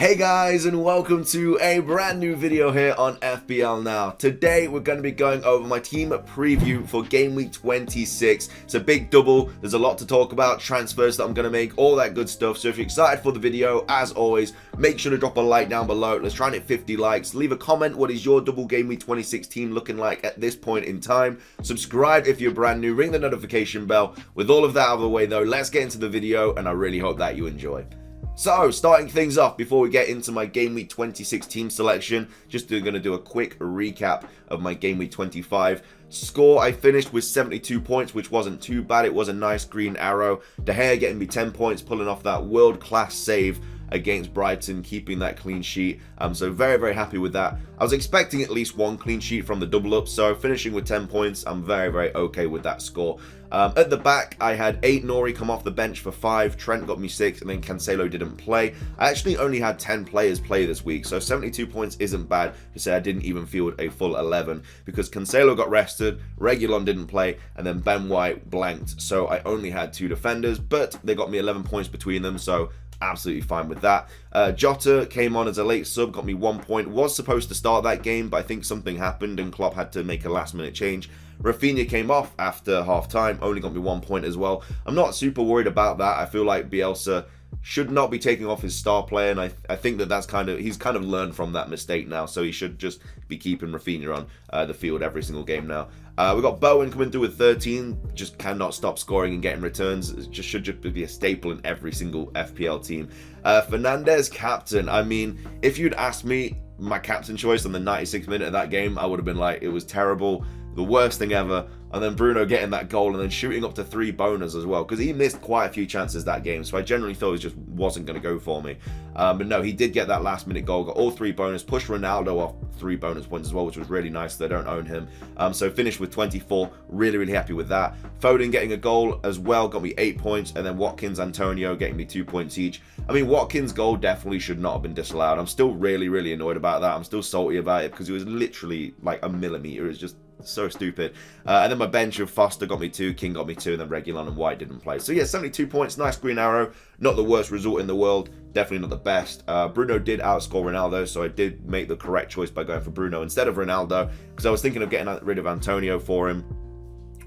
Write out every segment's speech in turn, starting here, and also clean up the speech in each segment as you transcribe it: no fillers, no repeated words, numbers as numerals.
Hey guys, and welcome to a brand new video here on FPL Now. Today we're going to be going over my team preview for Game Week 26. It's a big double, there's a lot to talk about, transfers that I'm going to make, all that good stuff. So if you're excited for the video, as always, make sure to drop a like down below. Let's try and hit 50 likes. Leave a comment, what is your double Game Week 26 team looking like at this point in time? Subscribe if you're brand new, ring the notification bell. With all of that out of the way though, let's get into the video and I really hope that you enjoy. So, starting things off, before we get into my Game Week 26 team selection, just going to do a quick recap of my Game Week 25 score. I finished with 72 points, which wasn't too bad. It was a nice green arrow. De Gea getting me 10 points, pulling off that world-class save against Brighton, keeping that clean sheet. So very, very happy with that. I was expecting at least one clean sheet from the double up, so finishing with 10 points, I'm very, very okay with that score. At the back, I had 8 Nori come off the bench for 5, Trent got me 6, and then Cancelo didn't play. I actually only had 10 players play this week, so 72 points isn't bad to say I didn't even field a full 11, because Cancelo got rested, Reguilon didn't play, and then Ben White blanked, so I only had 2 defenders, but they got me 11 points between them, so absolutely fine with that. Jota came on as a late sub, got me 1 point, was supposed to start that game, but I think something happened and Klopp had to make a last minute change. Rafinha came off after half time, only got me 1 point as well. I'm not super worried about that. I feel like Bielsa should not be taking off his star player, and I think that's he's kind of learned from that mistake now, so he should just be keeping Rafinha on the field every single game now. We got Bowen coming through with 13, just cannot stop scoring and getting returns. It should just be a staple in every single FPL team. Fernandes captain. I mean, if you'd asked me my captain choice on the 96th minute of that game, I would have been like, it was terrible, the worst thing ever. And then Bruno getting that goal and then shooting up to 3 boners as well, because he missed quite a few chances that game, so I generally thought it just wasn't going to go for me. But no, he did get that last minute goal, got all 3 bonus, pushed Ronaldo off 3 bonus points as well, which was really nice. They don't own him. So finished with 24, really happy with that. Foden getting a goal as well, got me 8 points, and then Watkins, Antonio getting me 2 points each. I mean, Watkins' goal definitely should not have been disallowed. I'm still really annoyed about that. I'm still salty about it because it was literally like a millimetre. It's just so stupid. And then my bench of Foster got me 2, King got me 2, and then Reguilon and White didn't play. So yeah, 72 points, nice green arrow. Not the worst result in the world, definitely not the best. Bruno did outscore Ronaldo, so I did make the correct choice by going for Bruno instead of Ronaldo, because I was thinking of getting rid of Antonio for him,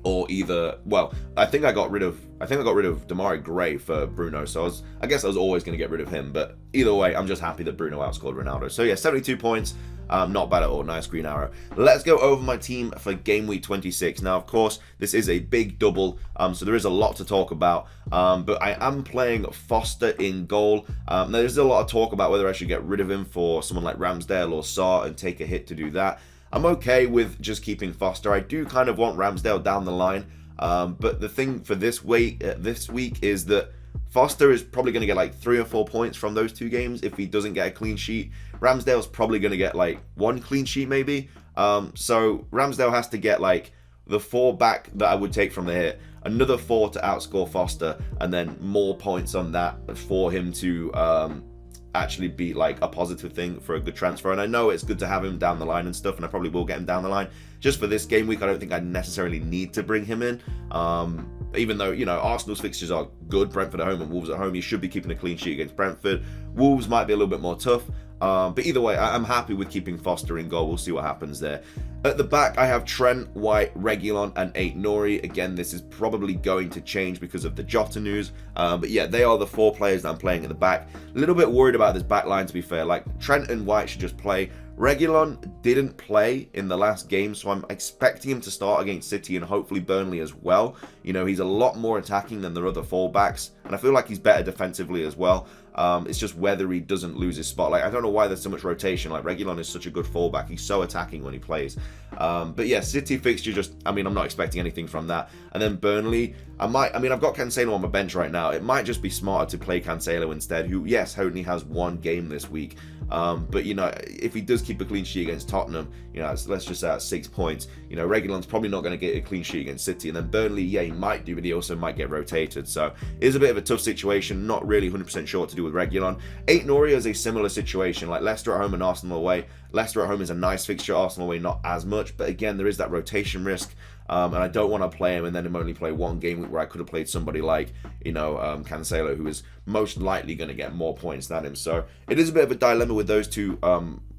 or either, well, I think I got rid of Demarai Gray for Bruno, so I guess I was always going to get rid of him, but either way, I'm just happy that Bruno outscored Ronaldo. So yeah, 72 points, not bad at all, nice green arrow. Let's go over my team for Game Week 26. Now, of course, this is a big double, so there is a lot to talk about, but I am playing Foster in goal. Now, there's a lot of talk about whether I should get rid of him for someone like Ramsdale or Sarr and take a hit to do that. I'm okay with just keeping Foster. I do kind of want Ramsdale down the line, but the thing for this week is that Foster is probably going to get like 3 or 4 points from those 2 games if he doesn't get a clean sheet. Ramsdale's probably going to get like 1 clean sheet maybe. So Ramsdale has to get like the 4 back that I would take from the hit, another 4 to outscore Foster, and then more points on that for him to actually be like a positive thing for a good transfer. And I know it's good to have him down the line and stuff, and I probably will get him down the line. Just for this game week, I don't think I necessarily need to bring him in. Even though, you know, Arsenal's fixtures are good, Brentford at home and Wolves at home, he should be keeping a clean sheet against Brentford. Wolves might be a little bit more tough. But either way, I'm happy with keeping Foster in goal. We'll see what happens there. At the back, I have Trent, White, Reguilon, and 8 Nori. Again, this is probably going to change because of the Jota news. But yeah, they are the 4 players that I'm playing at the back. A little bit worried about this back line, to be fair. Like, Trent and White should just play. Reguilon didn't play in the last game, so I'm expecting him to start against City and hopefully Burnley as well. You know, he's a lot more attacking than the other fullbacks, and I feel like he's better defensively as well. It's just whether he doesn't lose his spot. Like, I don't know why there's so much rotation. Like, Reguilon is such a good fullback. He's so attacking when he plays. But yeah, City fixture, just, I mean, I'm not expecting anything from that. And then Burnley, I've got Cancelo on my bench right now. It might just be smarter to play Cancelo instead, who, yes, only has 1 game this week. But, you know, if he does keep a clean sheet against Tottenham, you know, let's just say at 6 points, you know, Reguilon's probably not going to get a clean sheet against City. And then Burnley, yeah, he might do, but he also might get rotated. So it is a bit of a tough situation. Not really 100% sure what to do with Reguilon. 8 Nori is a similar situation, like Leicester at home and Arsenal away. Leicester at home is a nice fixture, Arsenal away not as much, but again, there is that rotation risk. and I don't want to play him and then him only play one game week where I could have played somebody like, Cancelo, who is most likely going to get more points than him. So it is a bit of a dilemma with those two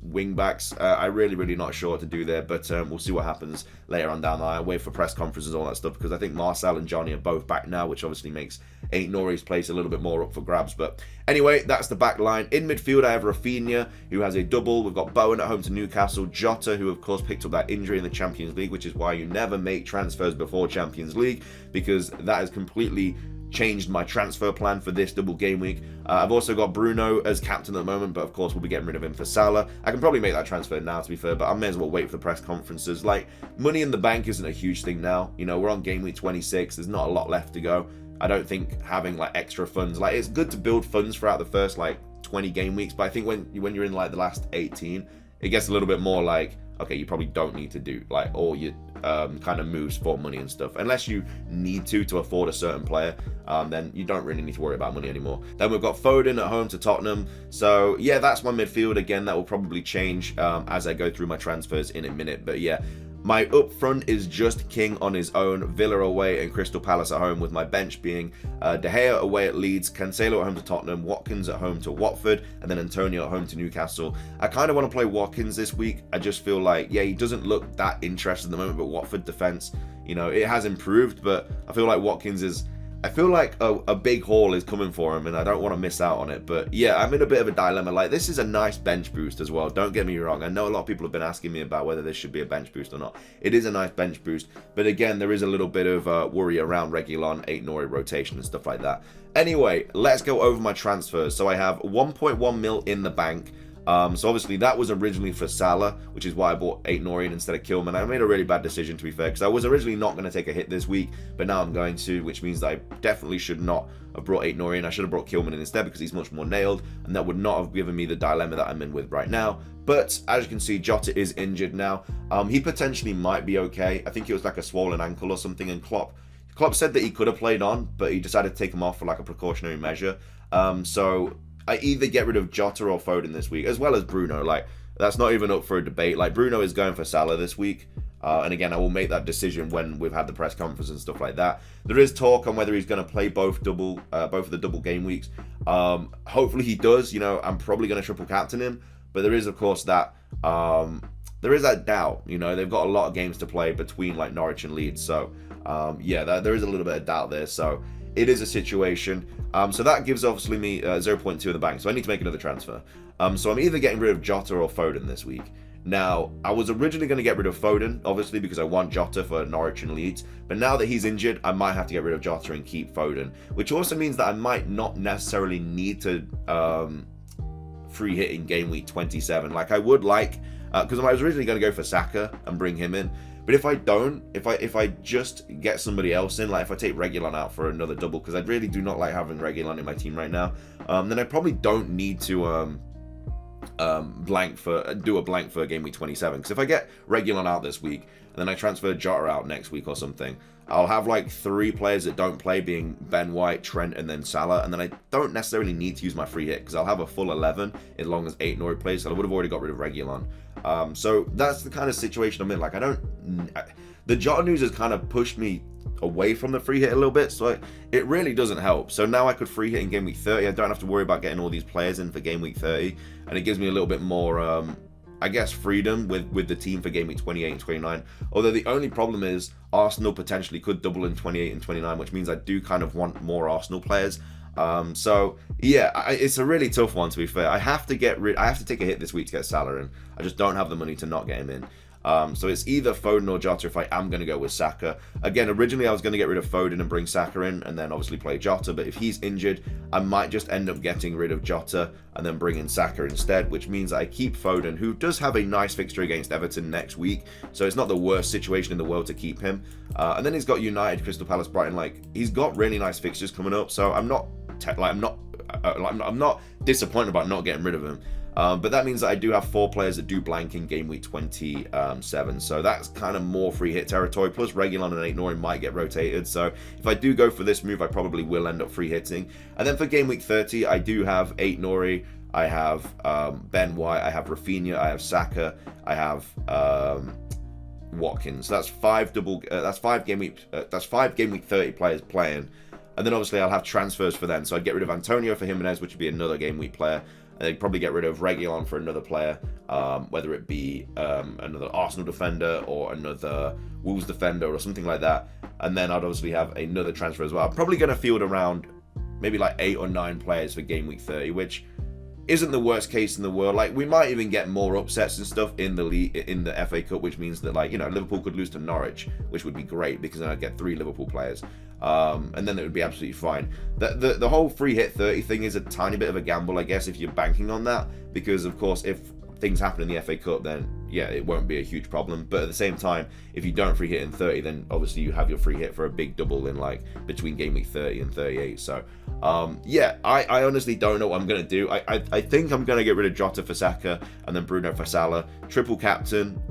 wing backs. I really not sure what to do there, but we'll see what happens later on down the line. Wait for press conferences, all that stuff, because I think Marcel and Johnny are both back now, which obviously makes Ain't Nori's place a little bit more up for grabs. But anyway, that's the back line. In midfield, I have Rafinha, who has a double. We've got Bowen at home to Newcastle, Jota, who of course picked up that injury in the Champions League, which is why you never make transfers before Champions League, because that has completely changed my transfer plan for this double game week. I've also got Bruno as captain at the moment, but of course we'll be getting rid of him for Salah. I can probably make that transfer now, to be fair, but I may as well wait for the press conferences. Like, money in the bank isn't a huge thing now. We're on game week 26. There's not a lot left to go. I don't think having like extra funds, like, it's good to build funds throughout the first like 20 game weeks, but I think when you're in like the last 18, it gets a little bit more like, okay, you probably don't need to do like all your kind of moves for money and stuff, unless you need to afford a certain player. Then you don't really need to worry about money anymore. Then we've got Foden at home to Tottenham. So yeah, that's my midfield. Again, that will probably change as I go through my transfers in a minute. But yeah, my up front is just King on his own, Villa away and Crystal Palace at home, with my bench being De Gea away at Leeds, Cancelo at home to Tottenham, Watkins at home to Watford, and then Antonio at home to Newcastle. I kind of want to play Watkins this week. I just feel like, yeah, he doesn't look that interested at the moment, but Watford defense, it has improved, but I feel like Watkins is... I feel like a big haul is coming for him, and I don't want to miss out on it. But yeah, I'm in a bit of a dilemma. Like, this is a nice bench boost as well. Don't get me wrong. I know a lot of people have been asking me about whether this should be a bench boost or not. It is a nice bench boost. But again, there is a little bit of worry around Reguilon, Ain't Nori rotation and stuff like that. Anyway, let's go over my transfers. So I have 1.1 mil in the bank. So obviously that was originally for Salah, which is why I bought Ain't Nori instead of Kilman. I made a really bad decision, to be fair, because I was originally not going to take a hit this week, but now I'm going to, which means that I definitely should not have brought Ain't Nori in. I should have brought Kilman in instead, because he's much more nailed, and that would not have given me the dilemma that I'm in with right now. But as you can see, Jota is injured now. He potentially might be okay. I think it was like a swollen ankle or something, and Klopp said that he could have played on, but he decided to take him off for like a precautionary measure. So I either get rid of Jota or Foden this week, as well as Bruno. Like, that's not even up for a debate. Like, Bruno is going for Salah this week. And again, I will make that decision when we've had the press conference and stuff like that. There is talk on whether he's going to play both of the double game weeks. Hopefully he does. I'm probably going to triple captain him. But there is, of course, that doubt. They've got a lot of games to play between like Norwich and Leeds. So yeah, there is a little bit of doubt there. So it is a situation. So that gives obviously me 0.2 in the bank. So I need to make another transfer. So I'm either getting rid of Jota or Foden this week. Now, I was originally going to get rid of Foden, obviously, because I want Jota for Norwich and Leeds. But now that he's injured, I might have to get rid of Jota and keep Foden. Which also means that I might not necessarily need to free hit in game week 27. Like, I would like... because I was originally going to go for Saka and bring him in. But if I don't, if I just get somebody else in, like if I take Reguilon out for another double, because I really do not like having Reguilon in my team right now, then I probably don't need to do a blank for game week 27. Because if I get Reguilon out this week, and then I transfer Jota out next week or something, I'll have like 3 players that don't play, being Ben White, Trent, and then Salah, and then I don't necessarily need to use my free hit, because I'll have a full 11 as long as 8 Nori plays, so I would have already got rid of Reguilon. So that's the kind of situation I'm in. Like, the Jota news has kind of pushed me away from the free hit a little bit, so it really doesn't help. So now I could free hit in game week 30. I don't have to worry about getting all these players in for game week 30, and it gives me a little bit more, I guess, freedom with the team for game week 28 and 29. Although the only problem is Arsenal potentially could double in 28 and 29, which means I do kind of want more Arsenal players. So yeah, it's a really tough one, to be fair. I have to take a hit this week to get Salah in. I just don't have the money to not get him in. So it's either Foden or Jota if I am going to go with Saka. Again, originally I was going to get rid of Foden and bring Saka in, and then obviously play Jota, but if he's injured, I might just end up getting rid of Jota and then bring in Saka instead, which means I keep Foden, who does have a nice fixture against Everton next week, so it's not the worst situation in the world to keep him. And then he's got United, Crystal Palace, Brighton. Like, he's got really nice fixtures coming up, so I'm not disappointed about not getting rid of him. But that means that I do have 4 players that do blank in game week 27, so that's kind of more free hit territory. Plus Reguilon and Ain't Nori might get rotated, so if I do go for this move, I probably will end up free hitting. And then for game week 30, I do have Ain't Nori, I have Ben White, I have Rafinha, I have Saka, I have Watkins. That's five game week 30 players playing. And then obviously I'll have transfers for them. So I'd get rid of Antonio for Jimenez, which would be another game week player. And they'd probably get rid of Reguilon for another player, whether it be another Arsenal defender or another Wolves defender or something like that. And then I'd obviously have another transfer as well. I'm probably going to field around maybe like 8 or 9 players for game week 30, which isn't the worst case in the world. Like, we might even get more upsets and stuff in the league, in the FA Cup, which means that, like, you know, Liverpool could lose to Norwich, which would be great because then I'd get 3 Liverpool players, and then it would be absolutely fine. The whole free hit 30 thing is a tiny bit of a gamble, I guess, if you're banking on that, because of course if things happen in the FA Cup, then yeah, it won't be a huge problem. But at the same time, if you don't free hit in 30, then obviously you have your free hit for a big double in, like, between game week 30 and 38. So yeah, I honestly don't know what I'm going to do. I think I'm going to get rid of Jota for Saka and then Bruno for Salah. Triple captain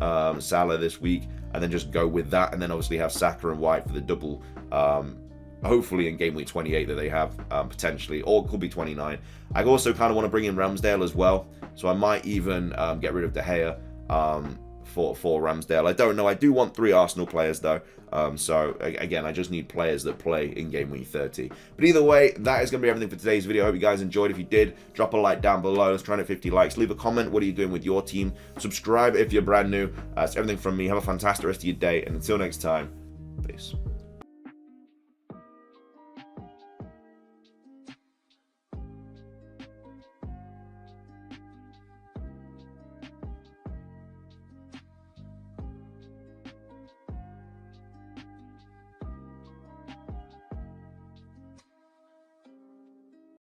Salah this week, and then just go with that. And then obviously have Saka and White for the double, hopefully in game week 28 that they have, potentially, or it could be 29. I also kind of want to bring in Ramsdale as well. So I might even get rid of De Gea for Ramsdale. I don't know. I do want 3 Arsenal players though. So again, I just need players that play in game week 30. But either way, that is going to be everything for today's video. I hope you guys enjoyed. If you did, drop a like down below. Let's try to 50 likes. Leave a comment. What are you doing with your team? Subscribe if you're brand new. That's everything from me. Have a fantastic rest of your day. And until next time, peace.